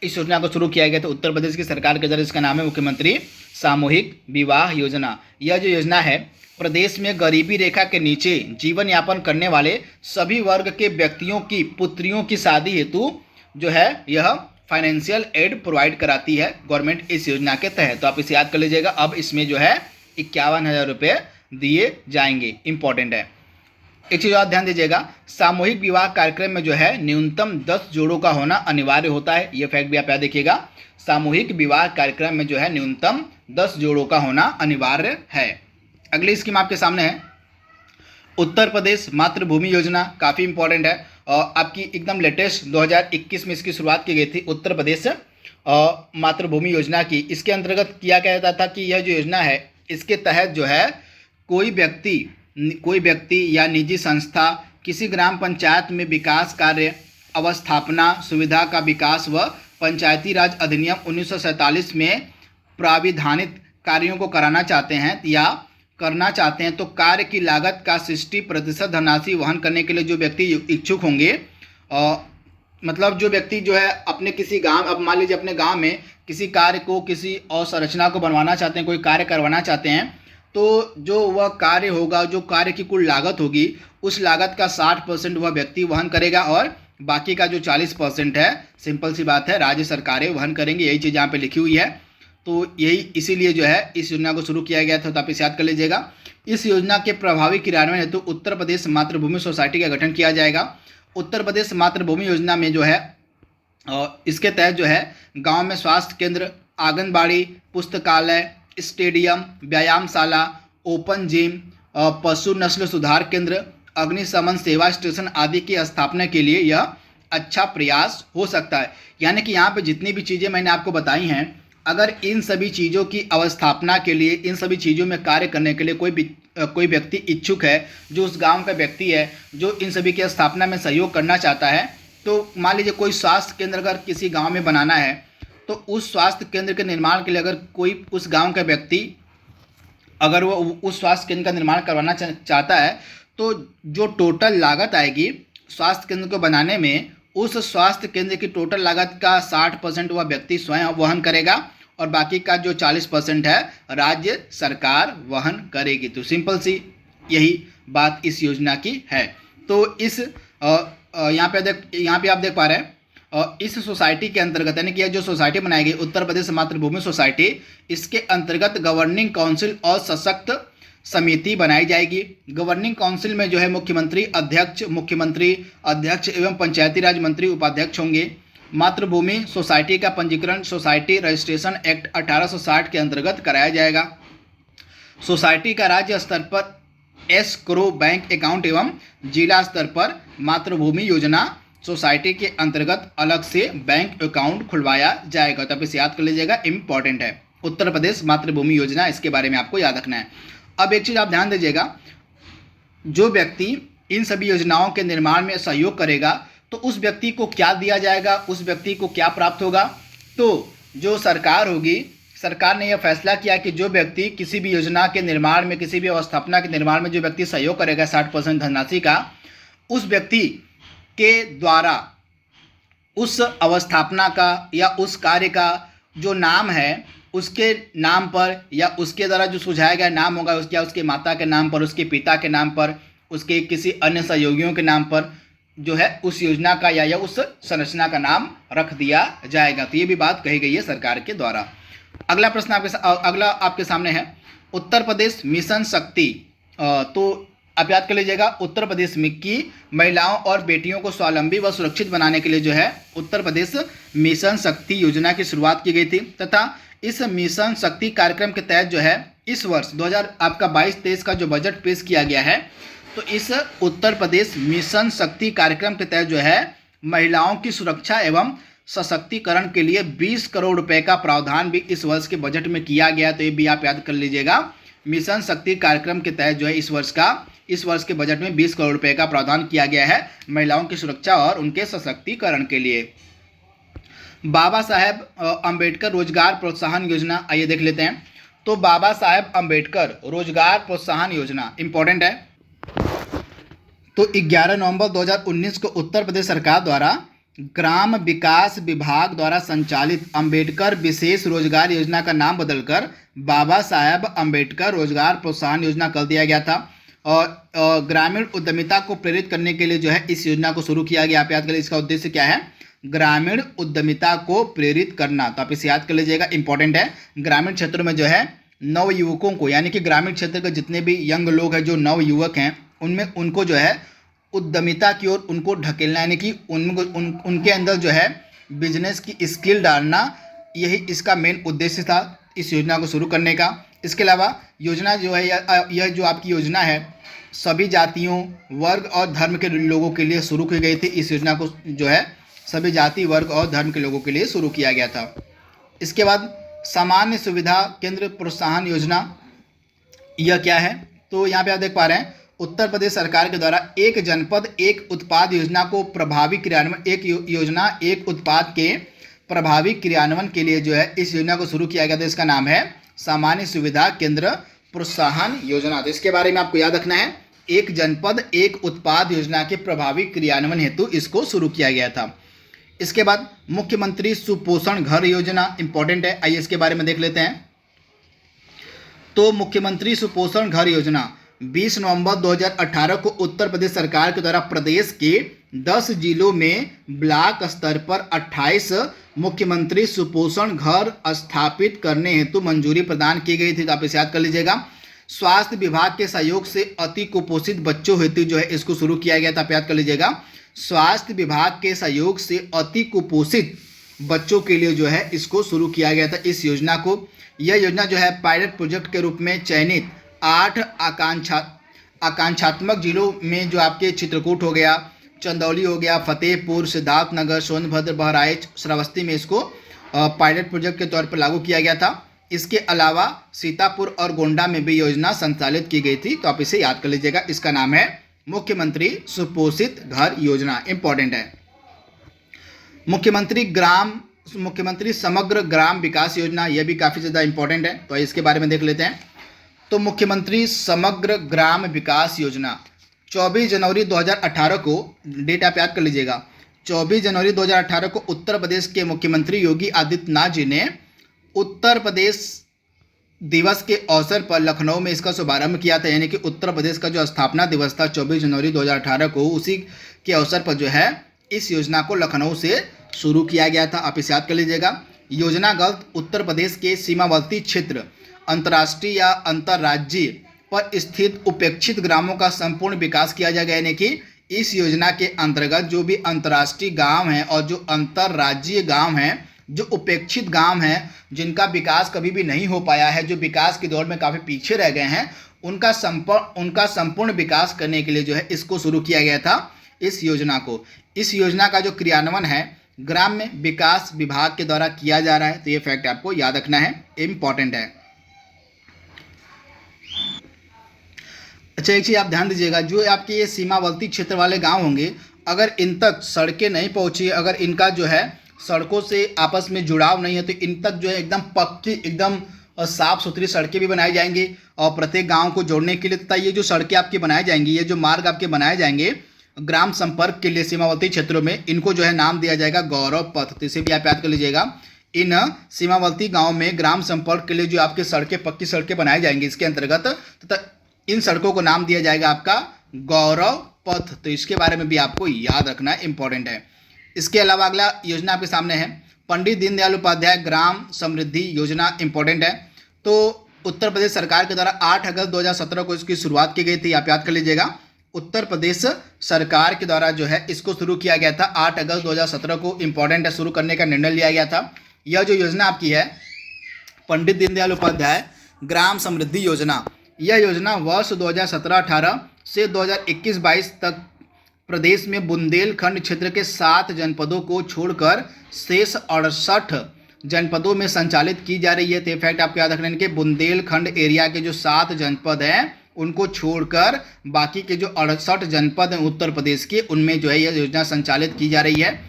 इस योजना को शुरू किया गया था उत्तर प्रदेश की सरकार के जरिए। इसका नाम है मुख्यमंत्री सामूहिक विवाह योजना। यह जो योजना है प्रदेश में गरीबी रेखा के नीचे जीवन यापन करने वाले सभी वर्ग के व्यक्तियों की पुत्रियों की शादी हेतु जो है यह फाइनेंशियल एड प्रोवाइड कराती है गवर्नमेंट इस योजना के तहत। तो आप इसे याद कर लीजिएगा। अब इसमें जो है 51,000 रुपये दिए जाएंगे, इंपॉर्टेंट है। एक चीज़ और ध्यान दीजिएगा, सामूहिक विवाह कार्यक्रम में जो है न्यूनतम 10 जोड़ों का होना अनिवार्य होता है। यह फैक्ट भी आप याद देखिएगा। सामूहिक विवाह कार्यक्रम में जो है न्यूनतम 10 जोड़ों का होना अनिवार्य है। अगली स्कीम आपके सामने है उत्तर प्रदेश मातृभूमि योजना। काफ़ी इंपॉर्टेंट है और आपकी एकदम लेटेस्ट 2021 में इसकी शुरुआत की गई थी उत्तर प्रदेश मातृभूमि योजना की। इसके अंतर्गत किया क्या जाता था कि यह जो योजना है इसके तहत जो है कोई व्यक्ति या निजी संस्था किसी ग्राम पंचायत में विकास कार्य, अवस्थापना सुविधा का विकास व पंचायती राज अधिनियम 1947 में प्राविधानित कार्यों को कराना चाहते हैं या करना चाहते हैं तो कार्य की लागत का 60% धनराशि वहन करने के लिए जो व्यक्ति इच्छुक होंगे, मतलब जो व्यक्ति जो है अपने किसी गांव, अब मान लीजिए अपने गांव में किसी कार्य को, किसी अवसंरचना को बनवाना चाहते हैं, कोई कार्य करवाना चाहते हैं, तो जो वह कार्य होगा, जो कार्य की कुल लागत होगी, उस लागत का 60% वह व्यक्ति वहन करेगा और बाकी का जो 40% है, सिंपल सी बात है, राज्य सरकारें वहन करेंगे। यही चीज़ यहाँ पे लिखी हुई है। तो यही इसीलिए जो है इस योजना को शुरू किया गया था। तो आप इसे याद कर लीजिएगा। इस योजना के प्रभावी क्रियान्वयन हेतु उत्तर प्रदेश मातृभूमि सोसाइटी का गठन किया जाएगा। उत्तर प्रदेश मातृभूमि योजना में जो है इसके तहत जो है गाँव में स्वास्थ्य केंद्र, आंगनबाड़ी, पुस्तकालय, स्टेडियम, व्यायामशाला, ओपन जिम, पशु नस्ल सुधार केंद्र, अग्निशमन सेवा स्टेशन आदि की स्थापना के लिए यह अच्छा प्रयास हो सकता है। यानी कि यहाँ पे जितनी भी चीज़ें मैंने आपको बताई हैं, अगर इन सभी चीज़ों की अवस्थापना के लिए, इन सभी चीज़ों में कार्य करने के लिए कोई व्यक्ति इच्छुक है, जो उस गांव का व्यक्ति है, जो इन सभी की स्थापना में सहयोग करना चाहता है, तो मान लीजिए कोई स्वास्थ्य केंद्र अगर किसी गाँव में बनाना है, तो उस स्वास्थ्य केंद्र के निर्माण के लिए अगर कोई उस गांव का व्यक्ति अगर वो उस स्वास्थ्य केंद्र का निर्माण करवाना चाहता है, तो जो टोटल लागत आएगी स्वास्थ्य केंद्र को बनाने में, उस स्वास्थ्य केंद्र की टोटल लागत का 60% वह व्यक्ति स्वयं वहन करेगा और बाकी का जो 40% है राज्य सरकार वहन करेगी। तो सिंपल सी यही बात इस योजना की है। तो इस यहाँ पे आप देख पा रहे हैं इस सोसाइटी के अंतर्गत, यानी कि यह जो सोसाइटी बनाई गई उत्तर प्रदेश मातृभूमि सोसाइटी, इसके अंतर्गत गवर्निंग काउंसिल और सशक्त समिति बनाई जाएगी। गवर्निंग काउंसिल में जो है मुख्यमंत्री अध्यक्ष एवं पंचायती राज मंत्री उपाध्यक्ष होंगे। मातृभूमि सोसाइटी का पंजीकरण सोसाइटी रजिस्ट्रेशन एक्ट 1860 के अंतर्गत कराया जाएगा। सोसाइटी का राज्य स्तर पर एस्क्रो बैंक अकाउंट एवं जिला स्तर पर मातृभूमि योजना सोसाइटी के अंतर्गत अलग से बैंक अकाउंट खुलवाया जाएगा। तो आप इसे याद कर लीजिएगा, इंपॉर्टेंट है। उत्तर प्रदेश मातृभूमि योजना, इसके बारे में आपको याद रखना है। अब एक चीज़ आप ध्यान दीजिएगा, जो व्यक्ति इन सभी योजनाओं के निर्माण में सहयोग करेगा तो उस व्यक्ति को क्या दिया जाएगा, उस व्यक्ति को क्या प्राप्त होगा। तो जो सरकार होगी, सरकार ने यह फैसला किया कि जो व्यक्ति किसी भी योजना के निर्माण में, किसी भी अवस्थापना के निर्माण में जो व्यक्ति सहयोग करेगा 60% धनराशि का, उस व्यक्ति के द्वारा उस अवस्थापना का या उस कार्य का जो नाम है उसके नाम पर या उसके द्वारा जो सुझाया गया नाम होगा उसके माता के नाम पर, उसके पिता के नाम पर, उसके किसी अन्य सहयोगियों के नाम पर जो है उस योजना का या उस संरचना का नाम रख दिया जाएगा। तो ये भी बात कही गई है सरकार के द्वारा। अगला प्रश्न अगला आपके सामने है उत्तर प्रदेश मिशन शक्ति। तो आप याद कर लीजिएगा, उत्तर प्रदेश में की महिलाओं और बेटियों को स्वावलंबी व सुरक्षित बनाने के लिए जो है उत्तर प्रदेश मिशन शक्ति योजना की शुरुआत की गई थी तथा इस मिशन शक्ति कार्यक्रम के तहत जो है इस वर्ष 2022-23 का जो बजट पेश किया गया है, तो इस उत्तर प्रदेश मिशन शक्ति कार्यक्रम के तहत जो है महिलाओं की सुरक्षा एवं सशक्तिकरण के लिए 20 करोड़ रुपए का प्रावधान भी इस वर्ष के बजट में किया गया। तो ये भी आप याद कर लीजिएगा, मिशन शक्ति कार्यक्रम के तहत जो है इस वर्ष के बजट में 20 करोड़ रुपए का प्रावधान किया गया है महिलाओं की सुरक्षा और उनके सशक्तिकरण के लिए। बाबा साहेब अंबेडकर रोजगार प्रोत्साहन योजना, आइए देख लेते हैं। तो बाबा साहेब अंबेडकर रोजगार प्रोत्साहन योजना इंपॉर्टेंट है। तो 11 नवंबर 2019 को उत्तर प्रदेश सरकार द्वारा ग्राम विकास विभाग द्वारा संचालित अंबेडकर विशेष रोजगार योजना का नाम बदलकर बाबा साहेब अंबेडकर रोजगार प्रोत्साहन योजना कर दिया गया था। और ग्रामीण उद्यमिता को प्रेरित करने के लिए जो है इस योजना को शुरू किया गया। आप याद करिए, इसका उद्देश्य क्या है? ग्रामीण उद्यमिता को प्रेरित करना। तो आप इसे याद कर लीजिएगा, इंपॉर्टेंट है। ग्रामीण क्षेत्रों में जो है नव युवकों को, यानी कि ग्रामीण क्षेत्र के जितने भी यंग लोग हैं, जो नव युवक हैं, उनमें उनको जो है उद्यमिता की ओर उनको ढकेलना, यानी कि उनके अंदर जो है बिजनेस की स्किल डालना, यही इसका मेन उद्देश्य था इस योजना को शुरू करने का। इसके अलावा योजना जो है यह जो आपकी योजना है सभी जातियों, वर्ग और धर्म के लोगों के लिए शुरू की गई थी। इस योजना को जो है सभी जाति, वर्ग और धर्म के लोगों के लिए शुरू किया गया था। इसके बाद सामान्य सुविधा केंद्र प्रोत्साहन योजना, यह क्या है? तो यहाँ पे आप देख पा रहे हैं, उत्तर प्रदेश सरकार के द्वारा एक जनपद एक उत्पाद योजना को प्रभावी क्रियान्वयन, एक उत्पाद के प्रभावी क्रियान्वयन के लिए जो है इस योजना को शुरू किया गया था। इसका नाम है सामान्य सुविधा केंद्र प्रोत्साहन योजना। तो इसके बारे में आपको याद रखना है, एक जनपद एक उत्पाद योजना के प्रभावी क्रियान्वयन हेतु इसको शुरू किया गया था। इसके बाद मुख्यमंत्री सुपोषण घर योजना इंपॉर्टेंट है, आइए इसके बारे में देख लेते हैं। तो मुख्यमंत्री सुपोषण घर योजना 20 नवंबर 2018 को उत्तर प्रदेश सरकार के द्वारा प्रदेश के 10 जिलों में ब्लॉक स्तर पर 28 मुख्यमंत्री सुपोषण घर स्थापित करने हेतु मंजूरी प्रदान की गई थी। तो आप इसे याद कर लीजिएगा। स्वास्थ्य विभाग के सहयोग से अति कुपोषित बच्चों हेतु जो है इसको शुरू किया गया था। आप याद कर लीजिएगा, स्वास्थ्य विभाग के सहयोग से अति कुपोषित बच्चों के लिए जो है इसको शुरू किया गया था इस योजना को। यह योजना जो है पायलट प्रोजेक्ट के रूप में चयनित 8 आकांक्षात्मक जिलों में, जो आपके चित्रकूट हो गया, चंदौली हो गया, फतेहपुर, सिद्धार्थनगर, सोनभद्र, बहराइच, श्रावस्ती में इसको पायलट प्रोजेक्ट के तौर पर लागू किया गया था। इसके अलावा सीतापुर और गोंडा में भी योजना संचालित की गई थी। तो आप इसे याद कर लीजिएगा, इसका नाम है मुख्यमंत्री सुपोषित घर योजना, इंपॉर्टेंट है। मुख्यमंत्री समग्र ग्राम विकास योजना, यह भी काफ़ी ज़्यादा इंपॉर्टेंट है। तो इसके बारे में देख लेते हैं। तो मुख्यमंत्री समग्र ग्राम विकास योजना 24 जनवरी 2018 को, डेट आप याद कर लीजिएगा, 24 जनवरी 2018 को उत्तर प्रदेश के मुख्यमंत्री योगी आदित्यनाथ जी ने उत्तर प्रदेश दिवस के अवसर पर लखनऊ में इसका शुभारंभ किया था। यानी कि उत्तर प्रदेश का जो स्थापना दिवस था 24 जनवरी 2018 को, उसी के अवसर पर जो है इस योजना को लखनऊ से शुरू किया गया था। आप इसे याद कर लीजिएगा। योजनागत उत्तर प्रदेश के सीमावर्ती क्षेत्र, अंतर्राष्ट्रीय या अंतर्राज्यीय पर स्थित उपेक्षित ग्रामों का संपूर्ण विकास किया जाएगा। यानी कि इस योजना के अंतर्गत जो भी अंतर्राष्ट्रीय गांव हैं और जो अंतर्राज्यीय गांव हैं, जो उपेक्षित गांव हैं, जिनका विकास कभी भी नहीं हो पाया है, जो विकास की दौड़ में काफ़ी पीछे रह गए हैं, उनका संपूर्ण विकास करने के लिए जो है इसको शुरू किया गया था, इस योजना को। इस योजना का जो क्रियान्वयन है ग्राम्य विकास विभाग के द्वारा किया जा रहा है। तो ये फैक्ट आपको याद रखना है, इम्पॉर्टेंट है। अच्छा, एक चीज़ आप ध्यान दीजिएगा, जो आपके ये सीमावर्ती क्षेत्र वाले गांव होंगे, अगर इन तक सड़कें नहीं पहुंची, अगर इनका जो है सड़कों से आपस में जुड़ाव नहीं है, तो इन तक जो है एकदम पक्की, एकदम साफ सुथरी सड़कें भी बनाई जाएंगी और प्रत्येक गांव को जोड़ने के लिए, तथा ये जो सड़कें आपकी बनाई जाएंगी, ये जो मार्ग आपके बनाए जाएंगे ग्राम संपर्क के लिए सीमावर्ती क्षेत्रों में, इनको जो है नाम दिया जाएगा गौरव पथ। तो इसे भी आप याद कर लीजिएगा। इन सीमावर्ती गांव में ग्राम संपर्क के लिए जो आपके सड़कें, पक्की सड़कें बनाई जाएंगी इसके अंतर्गत, तथा इन सड़कों को नाम दिया जाएगा आपका गौरव पथ। तो इसके बारे में भी आपको याद रखना इंपॉर्टेंट है। इसके अलावा अगला योजना आपके सामने है पंडित दीनदयाल उपाध्याय ग्राम समृद्धि योजना, इंपॉर्टेंट है। तो उत्तर प्रदेश सरकार के द्वारा 8 अगस्त 2017 को इसकी शुरुआत की गई थी, आप याद कर लीजिएगा। उत्तर प्रदेश सरकार के द्वारा जो है इसको शुरू किया गया था 8 अगस्त 2017 को, इंपॉर्टेंट है, शुरू करने का निर्णय लिया गया था। यह जो योजना आपकी है पंडित दीनदयाल उपाध्याय ग्राम समृद्धि योजना, यह योजना वर्ष 2017-18 से 2021-22 तक प्रदेश में बुंदेलखंड क्षेत्र के 7 जनपदों को छोड़कर शेष 68 जनपदों में संचालित की जा रही है। तो फैक्ट आपको याद रखना है कि बुंदेलखंड एरिया के जो 7 जनपद हैं उनको छोड़कर बाकी के जो 68 जनपद हैं उत्तर प्रदेश के, उनमें जो है यह योजना संचालित की जा रही है।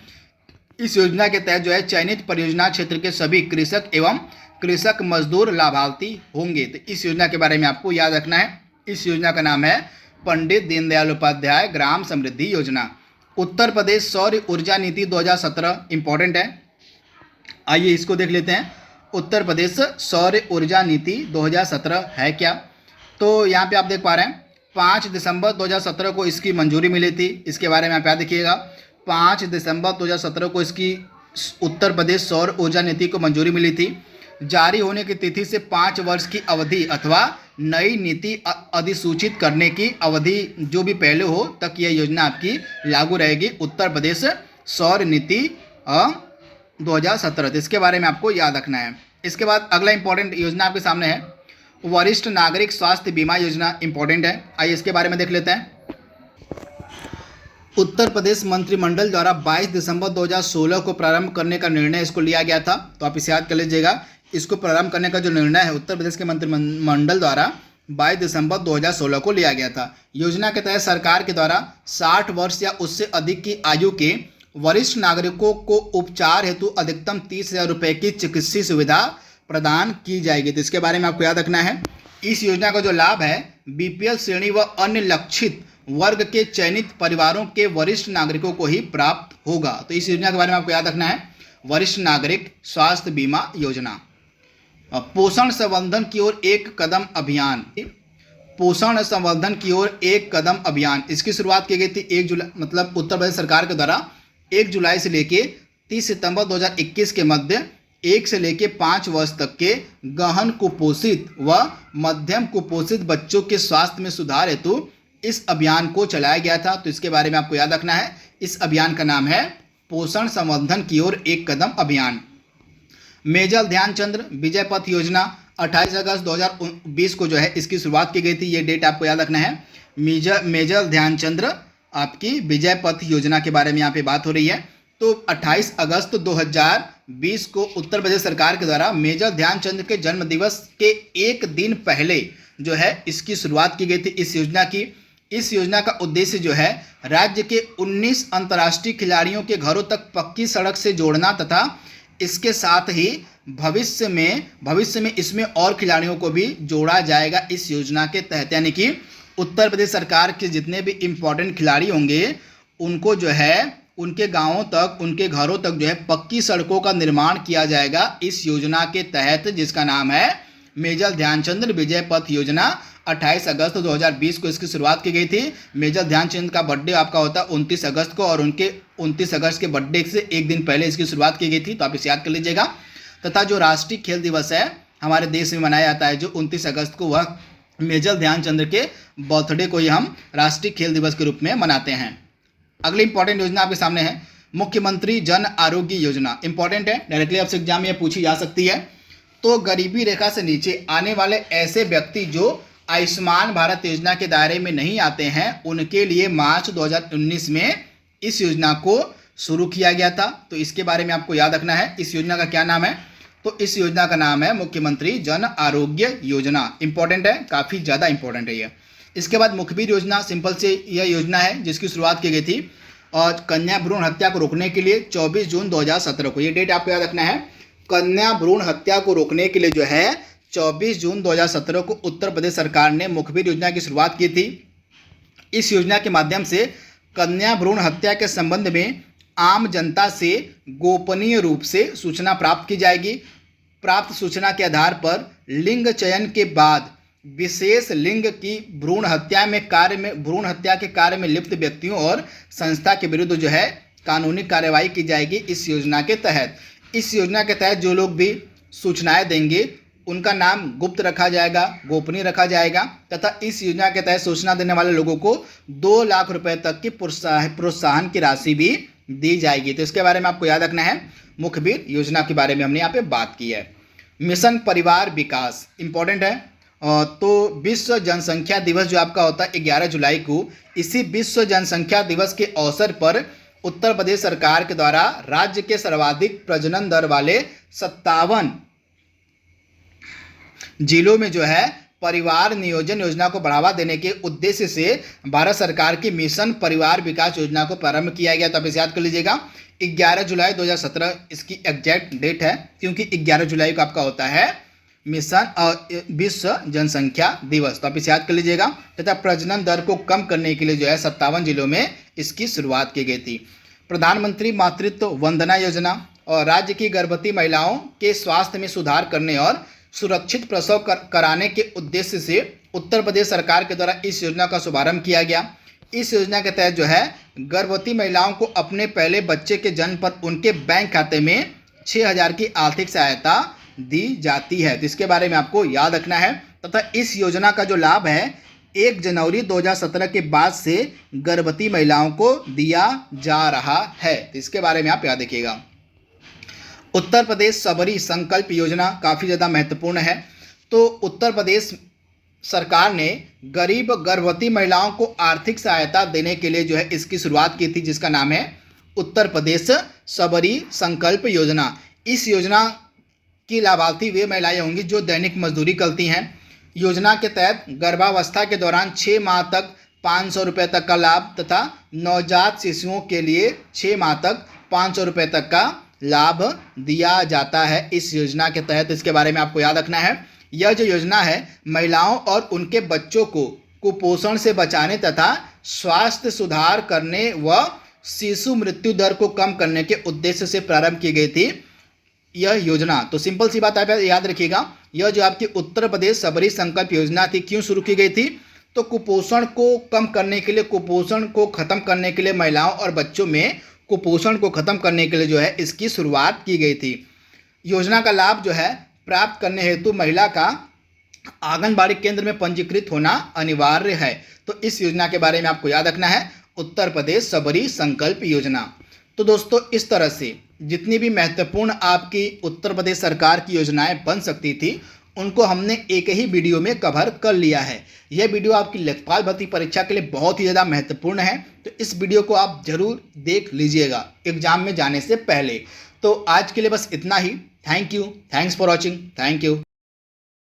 इस योजना के तहत जो है चयनित परियोजना क्षेत्र के सभी कृषक एवं कृषक मजदूर लाभार्थी होंगे। तो इस योजना के बारे में आपको याद रखना है। इस योजना का नाम है पंडित दीनदयाल उपाध्याय ग्राम समृद्धि योजना। उत्तर प्रदेश सौर ऊर्जा नीति 2017, इंपॉर्टेंट है। आइए इसको देख लेते हैं। उत्तर प्रदेश सौर ऊर्जा नीति 2017 है क्या? तो यहाँ पे आप देख पा रहे हैं 5 दिसंबर 2017 को इसकी मंजूरी मिली थी। इसके बारे में आप याद रखिएगा, 5 दिसंबर 2017 को इसकी उत्तर प्रदेश सौर ऊर्जा नीति को मंजूरी मिली थी। जारी होने की तिथि से 5 वर्ष की अवधि अथवा नई नीति अधिसूचित करने की अवधि जो भी पहले हो तक यह योजना आपकी लागू रहेगी। उत्तर प्रदेश सौर नीति 2017, इसके बारे में आपको याद रखना है। इसके बाद अगला इंपॉर्टेंट योजना आपके सामने है वरिष्ठ नागरिक स्वास्थ्य बीमा योजना, इंपॉर्टेंट है। आइए इसके बारे में देख लेते हैं। उत्तर प्रदेश मंत्रिमंडल द्वारा 22 दिसंबर 2016 को प्रारंभ करने का निर्णय इसको लिया गया था। तो आप इसे याद कर लीजिएगा। इसको प्रारंभ करने का जो निर्णय है उत्तर प्रदेश के मंत्रिमंडल द्वारा 22 दिसंबर 2016 को लिया गया था। योजना के तहत सरकार के द्वारा 60 वर्ष या उससे अधिक की आयु के वरिष्ठ नागरिकों को उपचार हेतु अधिकतम 30,000 रुपये की चिकित्सीय सुविधा प्रदान की जाएगी। तो इसके बारे में आपको याद रखना है। इस योजना का जो लाभ है बीपीएल श्रेणी व अन्य लक्षित वर्ग के चयनित परिवारों के वरिष्ठ नागरिकों को ही प्राप्त होगा। तो इस योजना के बारे में आपको याद रखना है, वरिष्ठ नागरिक स्वास्थ्य बीमा योजना। पोषण संवर्धन की ओर एक कदम अभियान, पोषण संवर्धन की ओर एक कदम अभियान, इसकी शुरुआत की गई थी 1 जुलाई, मतलब उत्तर प्रदेश सरकार के द्वारा 1 जुलाई से लेके 30 सितंबर 2021 के मध्य 1 से लेके 5 वर्ष तक के गहन कुपोषित व मध्यम कुपोषित बच्चों के स्वास्थ्य में सुधार हेतु इस अभियान को चलाया गया था। तो इसके बारे में आपको याद रखना है। इस अभियान का नाम है पोषण संवर्धन की ओर एक कदम अभियान। मेजर ध्यानचंद विजय पथ योजना 28 अगस्त 2020 को जो है इसकी शुरुआत की गई थी। ये डेट आपको याद रखना है। मेजर ध्यानचंद आपकी विजय पथ योजना के बारे में यहाँ पे बात हो रही है। तो 28 अगस्त 2020 को उत्तर प्रदेश सरकार के द्वारा मेजर ध्यानचंद के जन्म दिवस के एक दिन पहले जो है इसकी शुरुआत की गई थी इस योजना की। इस योजना का उद्देश्य जो है राज्य के 19 अंतर्राष्ट्रीय खिलाड़ियों के घरों तक पक्की सड़क से जोड़ना तथा इसके साथ ही भविष्य में इसमें और खिलाड़ियों को भी जोड़ा जाएगा इस योजना के तहत। यानी कि उत्तर प्रदेश सरकार के जितने भी इम्पोर्टेंट खिलाड़ी होंगे उनको जो है उनके गांवों तक, उनके घरों तक जो है पक्की सड़कों का निर्माण किया जाएगा इस योजना के तहत, जिसका नाम है मेजर ध्यानचंद विजय पथ योजना। 28 अगस्त 2020 को इसकी शुरुआत की गई थी। मेजर ध्यानचंद का बर्थडे आपका होता है 29 अगस्त को और उनके 29 अगस्त के बर्थडे से एक दिन पहले इसकी शुरुआत की गई थी। तो आप इसे याद कर लीजिएगा। तथा जो राष्ट्रीय खेल दिवस है हमारे देश में मनाया जाता है जो 29 अगस्त को, वह मेजर ध्यानचंद के बर्थडे को ही हम राष्ट्रीय खेल दिवस के रूप में मनाते हैं। अगली इंपॉर्टेंट योजना आपके सामने है मुख्यमंत्री जन आरोग्य योजना। इंपॉर्टेंट है, डायरेक्टली आपसे एग्जाम में पूछी जा सकती है। तो गरीबी रेखा से नीचे आने वाले ऐसे व्यक्ति जो आयुष्मान भारत योजना के दायरे में नहीं आते हैं उनके लिए मार्च 2019 में इस योजना को शुरू किया गया था। तो इसके बारे में आपको याद रखना है। इस योजना का क्या नाम है? तो इस योजना का नाम है मुख्यमंत्री जन आरोग्य योजना। इंपॉर्टेंट है, काफ़ी ज़्यादा इंपॉर्टेंट है ये। इसके बाद मुखबिर योजना, सिंपल से यह योजना है जिसकी शुरुआत की गई थी और कन्या भ्रूण हत्या को रोकने के लिए 24 जून 2017 को, ये डेट आपको याद रखना है। कन्या भ्रूण हत्या को रोकने के लिए जो है 24 जून 2017 को उत्तर प्रदेश सरकार ने मुखबिर योजना की शुरुआत की थी। इस योजना के माध्यम से कन्या भ्रूण हत्या के संबंध में आम जनता से गोपनीय रूप से सूचना प्राप्त की जाएगी। प्राप्त सूचना के आधार पर लिंग चयन के बाद विशेष लिंग की भ्रूण हत्या के कार्य में लिप्त व्यक्तियों और संस्था के विरुद्ध जो है कानूनी कार्रवाई की जाएगी। इस योजना के तहत जो लोग भी सूचनाएं देंगे उनका नाम गुप्त रखा जाएगा, गोपनीय रखा जाएगा तथा इस योजना के तहत सूचना देने वाले लोगों को 2 लाख रुपए तक की प्रोत्साहन की राशि भी दी जाएगी। तो इसके बारे में आपको याद रखना है। मुखबिर योजना के बारे में हमने यहाँ पे बात की है। मिशन परिवार विकास इंपॉर्टेंट है। तो विश्व जनसंख्या दिवस जो आपका होता है 11 जुलाई को, इसी विश्व जनसंख्या दिवस के अवसर पर उत्तर प्रदेश सरकार के द्वारा राज्य के सर्वाधिक प्रजनन दर वाले 57 जिलों में जो है परिवार नियोजन योजना को बढ़ावा देने के उद्देश्य से भारत सरकार की मिशन परिवार विकास योजना को प्रारंभ किया गया। तो आप इसे याद कर लीजिएगा, 11 जुलाई 2017 इसकी एग्जैक्ट डेट है, क्योंकि 11 जुलाई को आपका होता है मिशन विश्व जनसंख्या दिवस। तो आप इसे याद कर लीजिएगा। तथा प्रजनन दर को कम करने के लिए जो है 57 जिलों में इसकी शुरुआत की गई थी। प्रधानमंत्री मातृत्व वंदना योजना और राज्य की गर्भवती महिलाओं के स्वास्थ्य में सुधार करने और सुरक्षित प्रसव कराने के उद्देश्य से उत्तर प्रदेश सरकार के द्वारा इस योजना का शुभारंभ किया गया। इस योजना के तहत जो है गर्भवती महिलाओं को अपने पहले बच्चे के जन्म पर उनके बैंक खाते में 6,000 की आर्थिक सहायता दी जाती है। तो इसके बारे में आपको याद रखना है। तथा इस योजना का जो लाभ है 1 जनवरी 2017 के बाद से गर्भवती महिलाओं को दिया जा रहा है। तो इसके बारे में आप याद रखिएगा। उत्तर प्रदेश सबरी संकल्प योजना काफ़ी ज़्यादा महत्वपूर्ण है। तो उत्तर प्रदेश सरकार ने गरीब गर्भवती महिलाओं को आर्थिक सहायता देने के लिए जो है इसकी शुरुआत की थी, जिसका नाम है उत्तर प्रदेश सबरी संकल्प योजना। इस योजना की लाभार्थी वे महिलाएं होंगी जो दैनिक मजदूरी करती हैं। योजना के तहत गर्भावस्था के दौरान 6 माह तक 500 रुपये तक का लाभ तथा नवजात शिशुओं के लिए 6 माह तक 500 रुपये तक का लाभ दिया जाता है इस योजना के तहत। इसके बारे में आपको याद रखना है। यह जो योजना है महिलाओं और उनके बच्चों को कुपोषण से बचाने तथा स्वास्थ्य सुधार करने व शिशु मृत्यु दर को कम करने के उद्देश्य से प्रारंभ की गई थी यह योजना। तो सिंपल सी बात आप याद रखिएगा, यह जो आपकी उत्तर प्रदेश सबरी संकल्प योजना थी क्यों शुरू की गई थी? तो कुपोषण को कम करने के लिए, कुपोषण को खत्म करने के लिए, महिलाओं और बच्चों में कुपोषण को खत्म करने के लिए जो है इसकी शुरुआत की गई थी। योजना का लाभ जो है प्राप्त करने हेतु महिला का आंगनबाड़ी केंद्र में पंजीकृत होना अनिवार्य है। तो इस योजना के बारे में आपको याद रखना है, उत्तर प्रदेश सबरी संकल्प योजना। तो दोस्तों इस तरह से जितनी भी महत्वपूर्ण आपकी उत्तर प्रदेश सरकार की योजनाएं बन सकती थी उनको हमने एक ही वीडियो में कवर कर लिया है। यह वीडियो आपकी लेखपाल भर्ती परीक्षा के लिए बहुत ही ज़्यादा महत्वपूर्ण है, तो इस वीडियो को आप जरूर देख लीजिएगा एग्जाम में जाने से पहले। तो आज के लिए बस इतना ही। Thank you, thanks for watching, thank you.